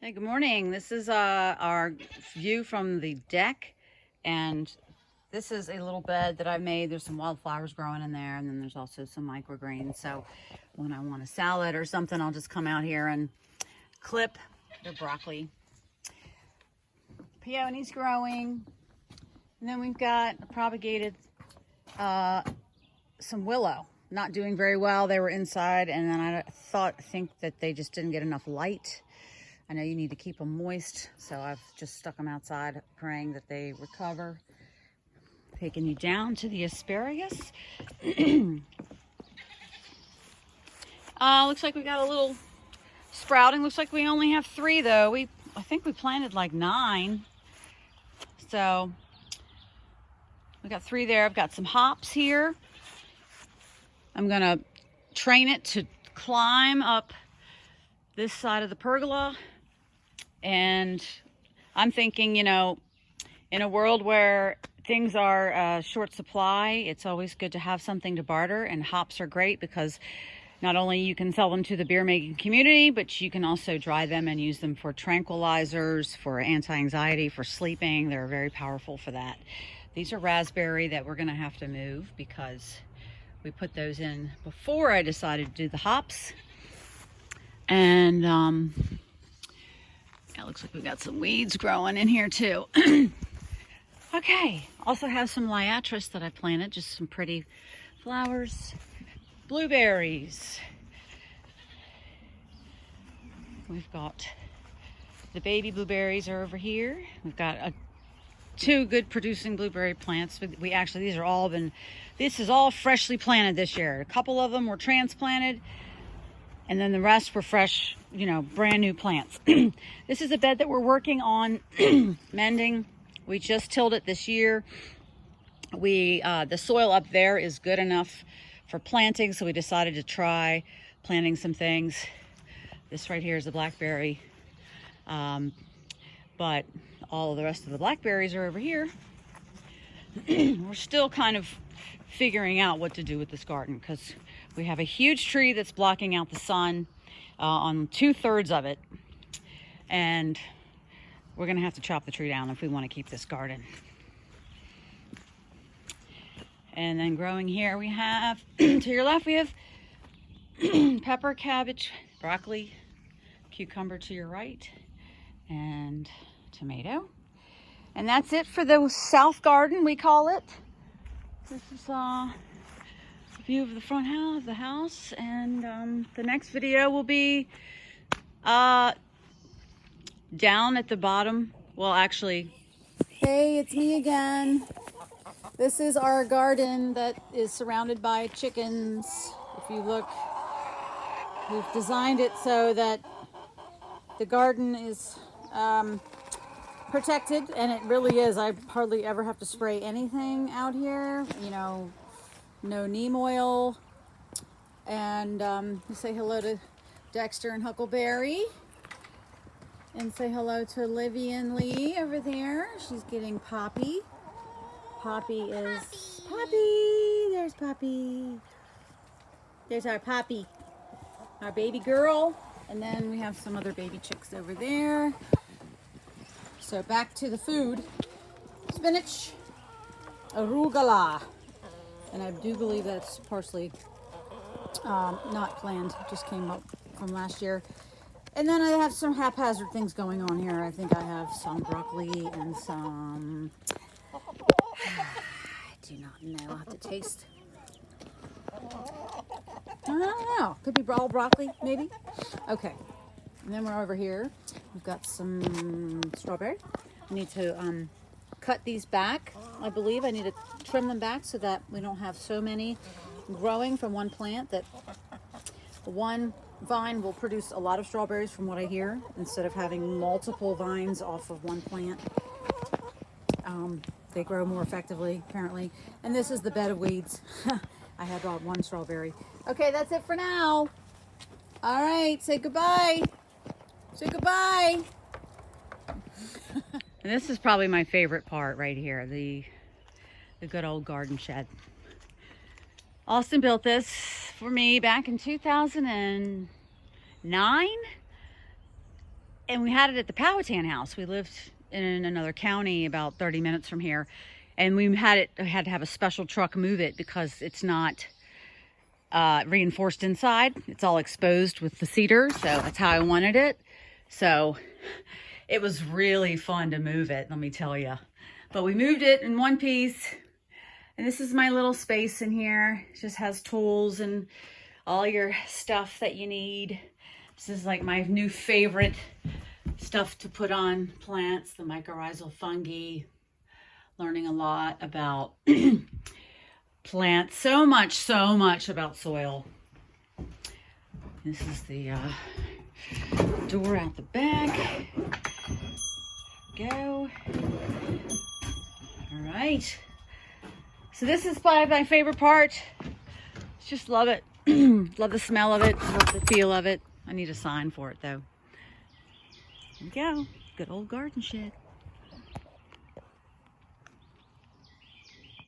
Hey, good morning. This is our view from the deck, and this is a little bed that I made. There's some wildflowers growing in there, and then there's also some microgreens. So when I want a salad or something, I'll just come out here and clip the broccoli. Peonies growing, and then we've got propagated some willow. Not doing very well. They were inside, and then I think that they just didn't get enough light. I know you need to keep them moist, so I've just stuck them outside, praying that they recover. Taking you down to the asparagus. Looks like we got a little sprouting. Looks like we only have 3 though. I think we planted like 9. So we got 3 there. I've got some hops here. I'm gonna train it to climb up this side of the pergola. And I'm thinking, in a world where things are short supply, it's always good to have something to barter, and hops are great because not only you can sell them to the beer making community, but you can also dry them and use them for tranquilizers, for anti-anxiety, for sleeping. They're very powerful for that. These are raspberry that we're gonna have to move because we put those in before I decided to do the hops. And it looks like we've got some weeds growing in here too. Okay, also have some liatris that I planted, just some pretty flowers. Blueberries. We've got the baby blueberries are over here. We've got 2 good producing blueberry plants. We actually, this is all freshly planted this year. A couple of them were transplanted, and then the rest were fresh, brand new plants. This is a bed that we're working on mending. We just tilled it this year. The soil up there is good enough for planting, so we decided to try planting some things. This right here is a blackberry, but all of the rest of the blackberries are over here. We're still kind of figuring out what to do with this garden because we have a huge tree that's blocking out the sun on 2/3 of it, and we're gonna have to chop the tree down if we want to keep this garden. And then growing here we have, to your left we have pepper, cabbage, broccoli, cucumber to your right, and tomato. And that's it for the south garden, we call it. This is a view of the front of the house, and the next video will be down at the bottom. Well, actually, hey, it's me again. This is our garden that is surrounded by chickens. If you look, we've designed it so that the garden is protected, and it really is. I hardly ever have to spray anything out here, no neem oil. And you say hello to Dexter and Huckleberry, and say hello to Livy and Lee over there. She's getting Poppy. Poppy is Poppy. There's Poppy. There's our Poppy, our baby girl. And then we have some other baby chicks over there. So back to the food. Spinach, arugula, and I do believe that's parsley, not planned, just came up from last year. And then I have some haphazard things going on here. I think I have some broccoli and some, I do not know, I'll have to taste. I don't know, could be all broccoli, maybe. Okay, and then we're over here. We've got some strawberry. I need to cut these back. I believe I need to trim them back so that we don't have so many growing from one plant, that one vine will produce a lot of strawberries from what I hear, instead of having multiple vines off of one plant. They grow more effectively, apparently. And this is the bed of weeds. I had brought 1 strawberry. Okay, that's it for now. All right, say goodbye. Say goodbye. And this is probably my favorite part right here, the good old garden shed. Austin built this for me back in 2009. and we had it at the Powhatan house. We lived in another county about 30 minutes from here, and we had to have a special truck move it because it's not reinforced inside. It's all exposed with the cedar, so that's how I wanted it. So it was really fun to move it, let me tell you. But we moved it in one piece, and this is my little space in here. It just has tools and all your stuff that you need. This is like my new favorite stuff to put on plants, the mycorrhizal fungi. Learning a lot about plants, so much about soil. This is the door out the back. Go. All right. So this is probably my favorite part. Just love it. Love the smell of it. Love the feel of it. I need a sign for it though. There we go. Good old garden shed.